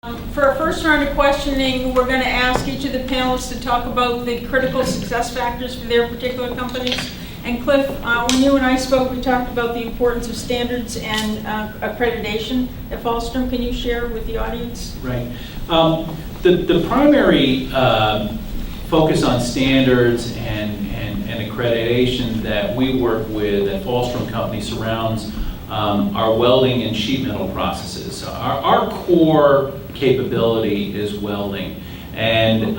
For our first round of questioning, we're going to ask each of the panelists to talk about the critical success factors for their particular companies. And Cliff, when you and I spoke, we talked about the importance of standards and accreditation at Fallstrom. Can you share with the audience? Right. The primary focus on standards and accreditation that we work with at Fallstrom Company surrounds our welding and sheet metal processes. Our core capability is welding, and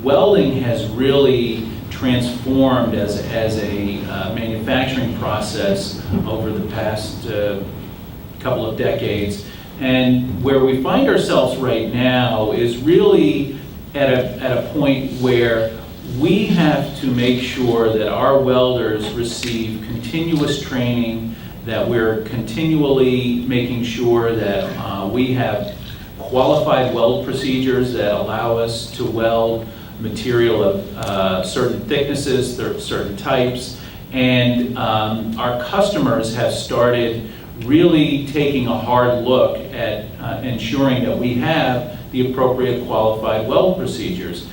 welding has really transformed as a manufacturing process over the past couple of decades. And where we find ourselves right now is really at a point where we have to make sure that our welders receive continuous training, that we're continually making sure that we have qualified weld procedures that allow us to weld material of certain thicknesses, certain types, and our customers have started really taking a hard look at ensuring that we have the appropriate qualified weld procedures.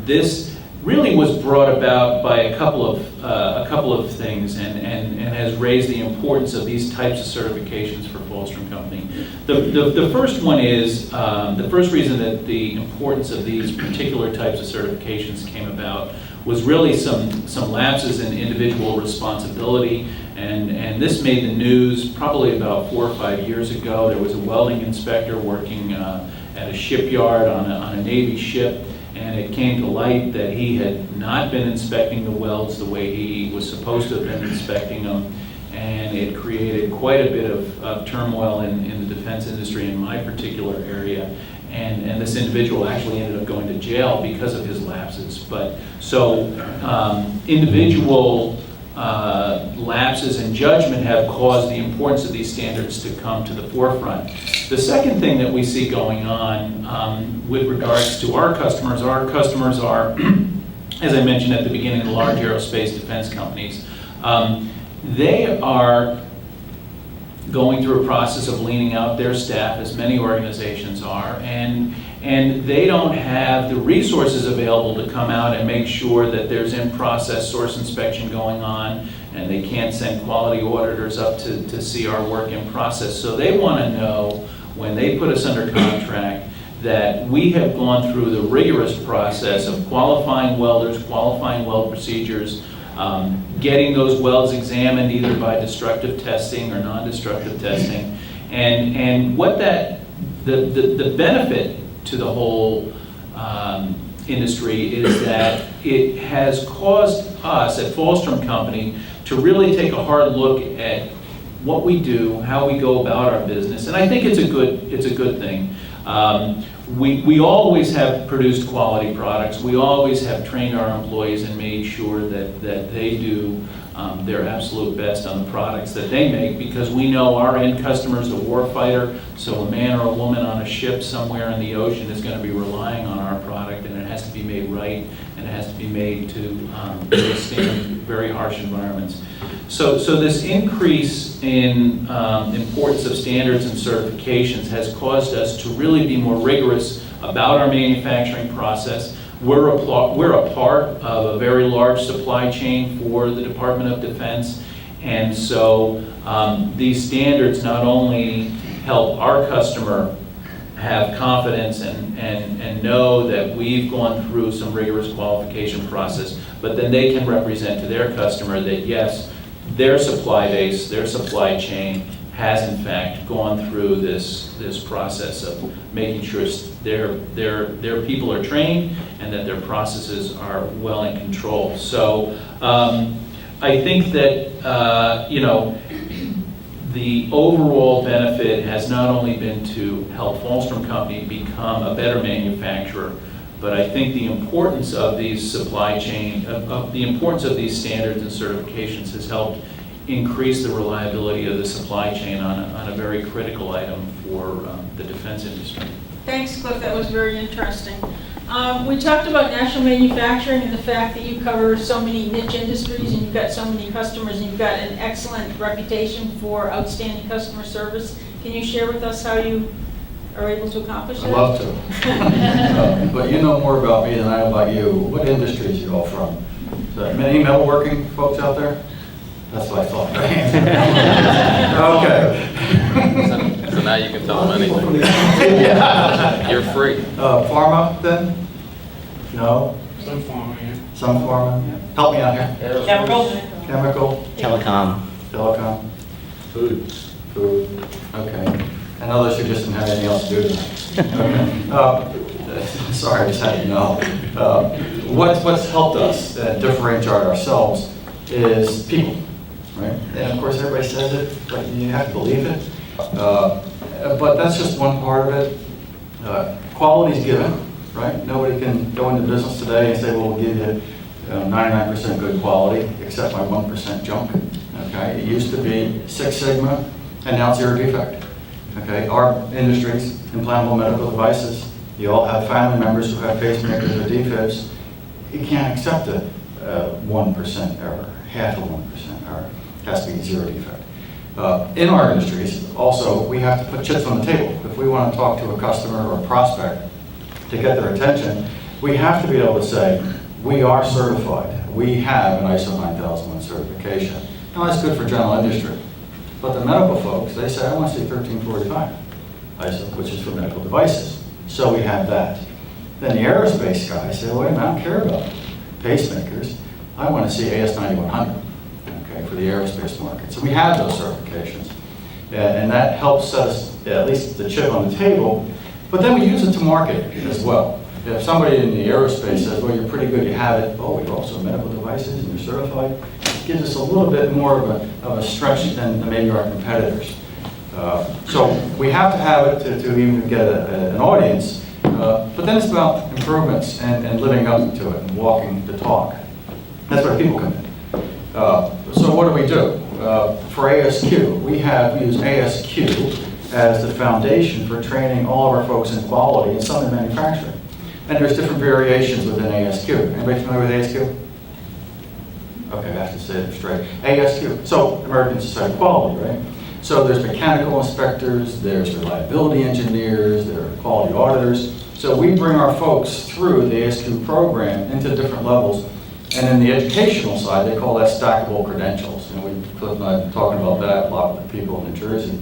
This really was brought about by a couple of things, and has raised the importance of these types of certifications for Fallstrom Company. The first one is the first reason that the importance of these particular types of certifications came about was really some lapses in individual responsibility, and this made the news probably about 4 or 5 years ago. There was a welding inspector working at a shipyard on a Navy ship, and it came to light that he had not been inspecting the welds the way he was supposed to have been inspecting them, and it created quite a bit of turmoil in the defense industry in my particular area. And this individual actually ended up going to jail because of his lapses. But so individual lapses in judgment have caused the importance of these standards to come to the forefront. The second thing that we see going on with regards to our customers are, as I mentioned at the beginning, the large aerospace defense companies. They are going through a process of leaning out their staff, as many organizations are, and they don't have the resources available to come out and make sure that there's in-process source inspection going on, and they can't send quality auditors up to see our work in process. So they want to know, when they put us under contract, that we have gone through the rigorous process of qualifying welders, qualifying weld procedures, getting those welds examined either by destructive testing or non-destructive testing, and what the benefit to the whole industry is that it has caused us at Fallstrom Company to really take a hard look at what we do, how we go about our business, and I think it's a good thing. We always have produced quality products. We always have trained our employees and made sure that they do their absolute best on the products that they make, because we know our end customer is a warfighter, so a man or a woman on a ship somewhere in the ocean is going to be relying on our product, and it has to be made right, and it has to be made to withstand very harsh environments. So this increase in importance of standards and certifications has caused us to really be more rigorous about our manufacturing process. We're a part of a very large supply chain for the Department of Defense, and so these standards not only help our customer have confidence and know that we've gone through some rigorous qualification process, but then they can represent to their customer that yes, their supply base, their supply chain has in fact gone through this process of making sure their people are trained and that their processes are well in control. So I think that the overall benefit has not only been to help Fallstrom Company become a better manufacturer, but I think the importance of these supply chain, the importance of these standards and certifications has helped increase the reliability of the supply chain on a very critical item for the defense industry. Thanks, Cliff. That was very interesting. We talked about national manufacturing and the fact that you cover so many niche industries and you've got so many customers and you've got an excellent reputation for outstanding customer service. Can you share with us how you are able to accomplish that? I'd love to. But you know more about me than I know about you. What industries you all from? Is there many metalworking folks out there? That's what I thought. Okay. So now you can tell them anything. Yeah. You're free. Pharma then? No? Some farm, yeah. Some pharma? Help me out here. Chemical? Telecom. Telecom? Food. Food? Okay. And others who just didn't have anything else to do tonight. Okay. Sorry, I just had to know. What's helped us differentiate ourselves is people, right? And of course, everybody says it, but you have to believe it. But that's just one part of it. Quality is given, right? Nobody can go into business today and say, well, we'll give you 99% good quality, except my 1% junk. Okay, it used to be Six Sigma, and now it's zero defect. Okay, our industries, implantable medical devices, you all have family members who have pacemakers or defibs. You can't accept a 1% error, half a 1% error. It has to be zero defect. In our industries, also, we have to put chips on the table. If we want to talk to a customer or a prospect to get their attention, we have to be able to say, we are certified. We have an ISO 9001 certification. Now, that's good for general industry. But the medical folks, they say, I want to see 1345 ISO, which is for medical devices. So we have that. Then the aerospace guys say, wait a minute, I don't care about pacemakers. I want to see AS 9100, okay, for the aerospace market. So we have those certifications. And that helps set us at least the chip on the table. But then we use it to market as well. If somebody in the aerospace says, well, you're pretty good, you have it. Oh, you're also medical devices and you're certified. It gives us a little bit more of a stretch than maybe our competitors. So we have to have it to even get an audience. But then it's about improvements and living up to it and walking the talk. That's where people come in. So what do? For ASQ, we use ASQ as the foundation for training all of our folks in quality and some in manufacturing. And there's different variations within ASQ. Anybody familiar with ASQ? Okay, I have to say it straight. ASQ, so American Society of Quality, right? So there's mechanical inspectors, there's reliability engineers, there are quality auditors. So we bring our folks through the ASQ program into different levels. And in the educational side, they call that stackable credentials. And Cliff and I have been talking about that a lot with people in New Jersey.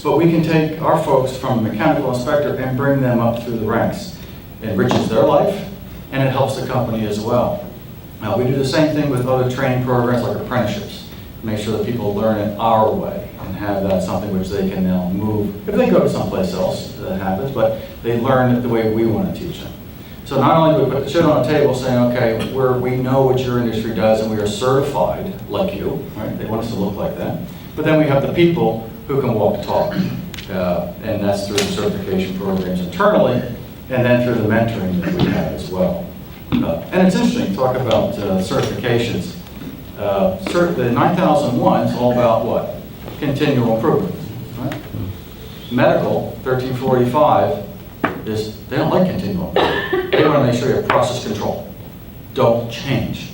But we can take our folks from mechanical inspector and bring them up through the ranks. It enriches their life, and it helps the company as well. Now, we do the same thing with other training programs like apprenticeships. Make sure that people learn it our way and have that something which they can now move. If they go to someplace else, that happens, but they learn it the way we want to teach them. So not only do we put the shit on the table saying, okay, we know what your industry does and we are certified like you, right? They want us to look like that. But then we have the people who can walk the talk. And that's through the certification programs internally and then through the mentoring that we have as well. And it's interesting to talk about certifications. The 9001 is all about what? Continual improvement. Right? Medical, 1345, they don't like continual improvement. They want to make sure you have process control. Don't change.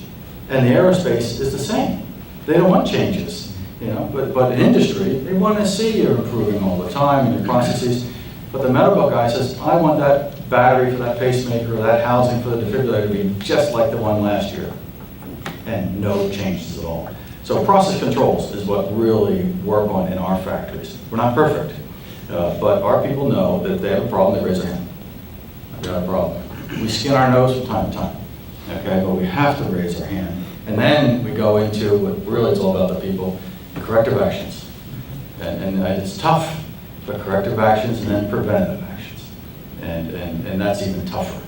And the aerospace is the same. They don't want changes, but in industry, they want to see you improving all the time in your processes. But the medical guy says, I want that battery for that pacemaker or that housing for the defibrillator to be just like the one last year. And no changes at all. So process controls is what really work on in our factories. We're not perfect, but our people know that if they have a problem, they raise their hand. I've got a problem. We skin our nose from time to time, okay? But we have to raise our hand. And then we go into what really is all about the people, corrective actions. And it's tough, but corrective actions and then preventative actions. And that's even tougher.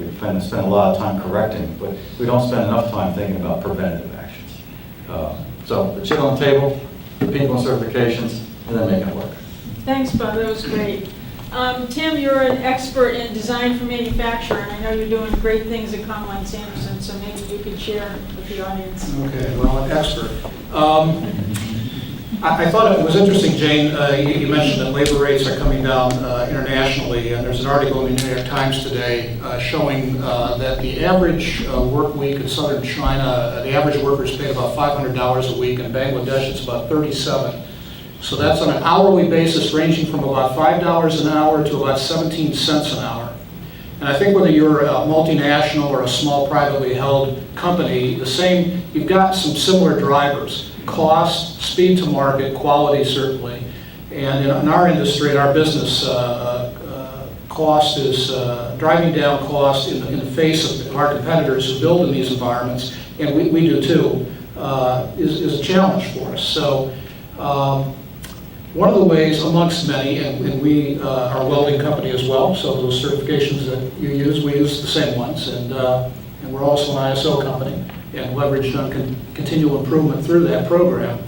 We spend a lot of time correcting, but we don't spend enough time thinking about preventative actions. So the shit on the table, the people and certifications, and then make it work. Thanks, Bob, that was great. Tim, you're an expert in design for manufacture, and I know you're doing great things at Komlin-Sanderson, so maybe you could share with the audience. Okay, well, an expert. I thought it was interesting, Jane, you mentioned that labor rates are coming down internationally, and there's an article in the New York Times today showing that the average work week in southern China, the average worker is paid about $500 a week. In Bangladesh, it's about $37. So that's on an hourly basis ranging from about $5 an hour to about 17 cents an hour. And I think whether you're a multinational or a small privately held company, you've got some similar drivers: cost, speed to market, quality certainly. And in our industry, in our business, cost is driving down cost in the face of our competitors who build in these environments, and we do too, is a challenge for us. So one of the ways, amongst many, and we are a welding company as well, so those certifications that you use, we use the same ones, and we're also an ISO company and leveraged on continual improvement through that program.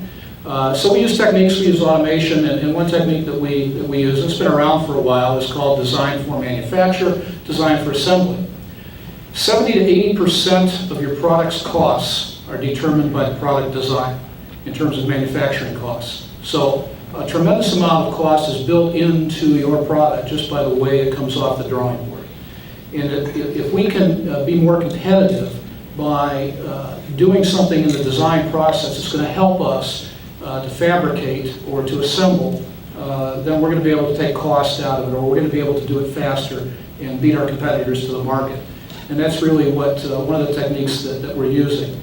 So we use techniques, we use automation, and one technique that we use, it's been around for a while, is called design for manufacture, design for assembly. 70 to 80% of your product's costs are determined by the product design in terms of manufacturing costs. So a tremendous amount of cost is built into your product just by the way it comes off the drawing board. And if we can be more competitive by doing something in the design process, it's going to help us to fabricate or to assemble, then we're going to be able to take cost out of it, or we're going to be able to do it faster and beat our competitors to the market. And that's really what one of the techniques that we're using.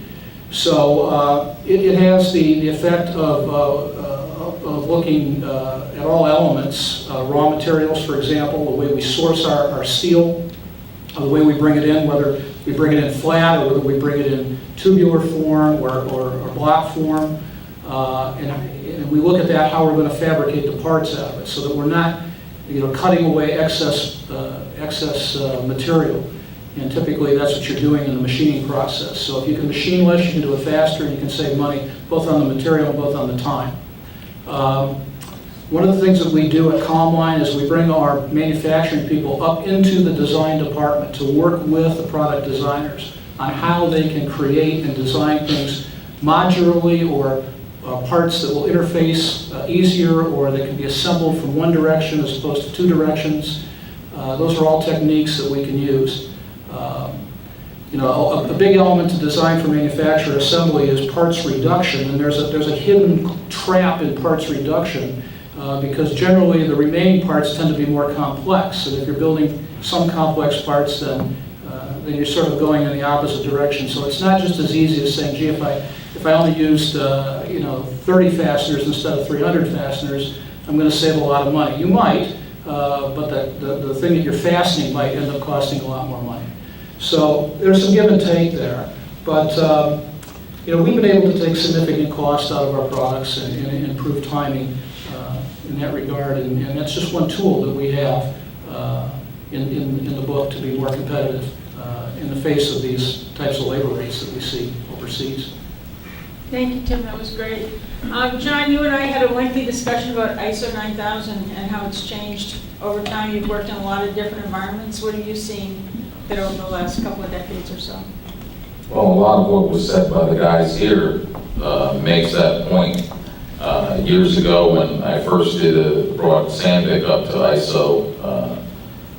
So it has the effect of looking at all elements, raw materials, for example, the way we source our steel, the way we bring it in, whether we bring it in flat or whether we bring it in tubular form or block form. And we look at that, how we're going to fabricate the parts out of it, so that we're not, cutting away excess material. And typically, that's what you're doing in the machining process. So if you can machine less, you can do it faster, and you can save money both on the material and both on the time. One of the things that we do at Komlin is we bring our manufacturing people up into the design department to work with the product designers on how they can create and design things modularly, or parts that will interface easier, or that can be assembled from one direction as opposed to two directions. Those are all techniques that we can use. A big element to design for manufacture assembly is parts reduction, and there's a hidden trap in parts reduction because generally the remaining parts tend to be more complex. And if you're building some complex parts, then you're sort of going in the opposite direction. So it's not just as easy as saying, gee, if I only used 30 fasteners instead of 300 fasteners, I'm going to save a lot of money. You might, but the thing that you're fastening might end up costing a lot more money. So there's some give and take there. But we've been able to take significant cost out of our products and improve timing in that regard. And that's just one tool that we have in the book to be more competitive in the face of these types of labor rates that we see overseas. Thank you, Tim, that was great. John, you and I had a lengthy discussion about ISO 9000 and how it's changed over time. You've worked in a lot of different environments. What have you seen that over the last couple of decades or so? Well, a lot of what was said by the guys here makes that point. Years ago, when I first brought Sandvik up to ISO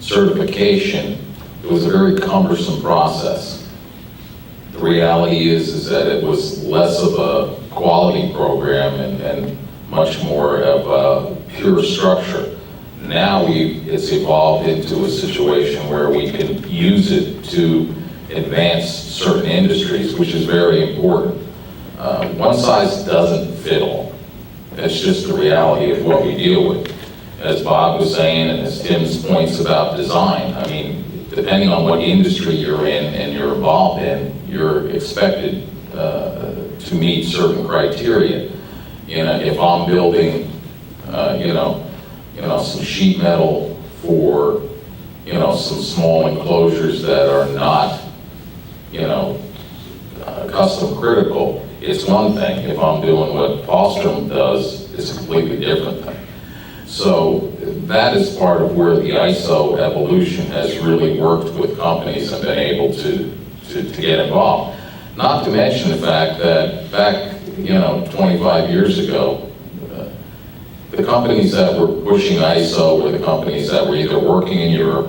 certification, it was a very cumbersome process. The reality is that it was less of a quality program and much more of a pure structure. Now it's evolved into a situation where we can use it to advance certain industries, which is very important. One size doesn't fit all. That's just the reality of what we deal with. As Bob was saying, and as Tim's points about design, I mean, depending on what industry you're in and you're involved in, you're expected to meet certain criteria. If I'm building, some sheet metal for, some small enclosures that are not, custom critical, it's one thing. If I'm doing what Fallstrom does, it's a completely different thing. So that is part of where the ISO evolution has really worked with companies and been able to get involved. Not to mention the fact that back, 25 years ago, the companies that were pushing ISO were the companies that were either working in Europe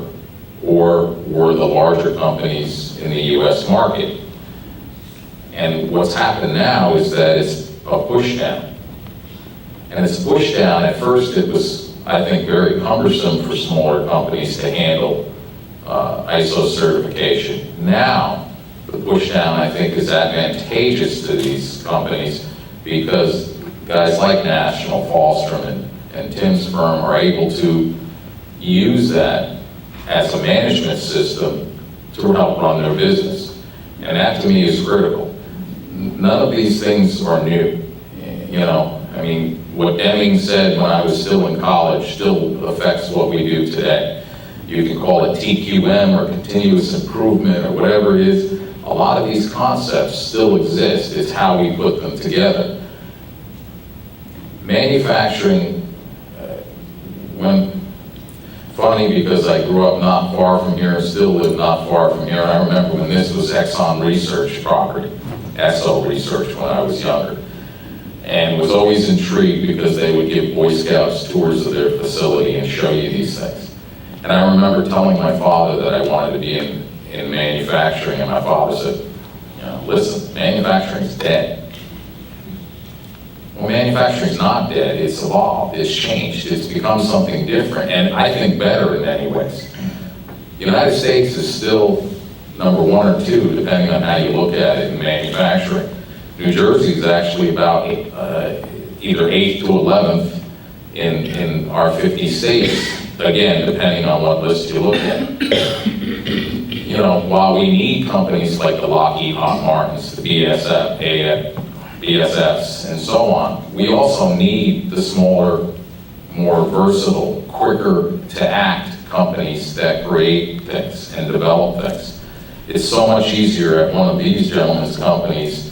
or were the larger companies in the US market. And what's happened now is that it's a push down. And And it's pushed down. At first, it was, I think, very cumbersome for smaller companies to handle ISO certification. Now, the push down, I think, is advantageous to these companies because guys like National, Fallstrom, and Tim's firm are able to use that as a management system to help run their business. And that to me is critical. None of these things are new. You know, I mean, what Deming said when I was still in college still affects what we do today. You can call it TQM or continuous improvement or whatever it is. A lot of these concepts still exist. It's how we put them together. Manufacturing, funny because I grew up not far from here and still live not far from here. And I remember when this was Exxon Research property, EXO Research when I was younger. And was always intrigued because they would give Boy Scouts tours of their facility and show you these things. And I remember telling my father that I wanted to be in manufacturing, and my father said, you know, listen, manufacturing's dead. Well, manufacturing's not dead, it's evolved, it's changed, it's become something different, and I think better in many ways. The United States is still number 1 or 2, depending on how you look at it in manufacturing. New Jersey is actually about either 8th to 11th in our 50 states, again, depending on what list you look at. You know, while we need companies like the Lockheed Martins, the BASFs, and so on, we also need the smaller, more versatile, quicker to act companies that create things and develop things. It's so much easier at one of these gentlemen's companies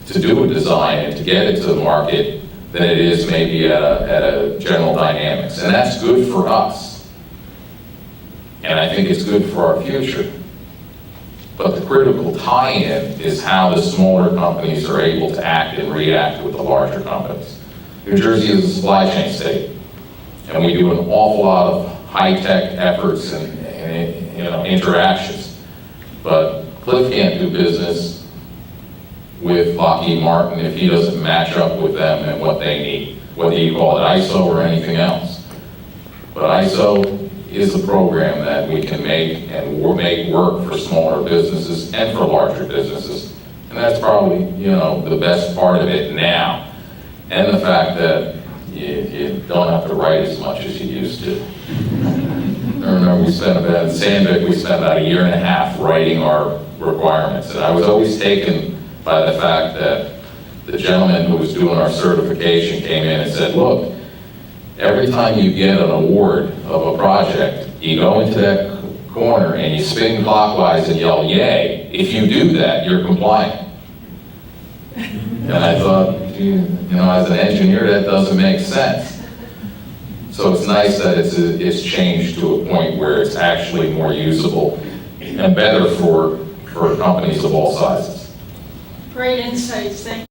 to do a design and to get it to the market than it is maybe at a General Dynamics. And that's good for us. And I think it's good for our future. But the critical tie-in is how the smaller companies are able to act and react with the larger companies. New Jersey is a supply chain state. And we do an awful lot of high-tech efforts and you know, interactions. But Cliff can't do business with Lockheed Martin if he doesn't match up with them and what they need, whether you call it ISO or anything else. But ISO is a program that we can make and we'll make work for smaller businesses and for larger businesses. And that's probably, you know, the best part of it now. And the fact that you don't have to write as much as you used to. I remember we spent about, in Sandvik, we spent about 1.5 years writing our requirements. And I was always taken by the fact that the gentleman who was doing our certification came in and said, look, every time you get an award of a project, you go into that corner and you spin clockwise and yell, yay. If you do that, you're compliant. And I thought, you know, as an engineer, that doesn't make sense. So it's nice that it's changed to a point where it's actually more usable and better for companies of all sizes. Great insights, thank you.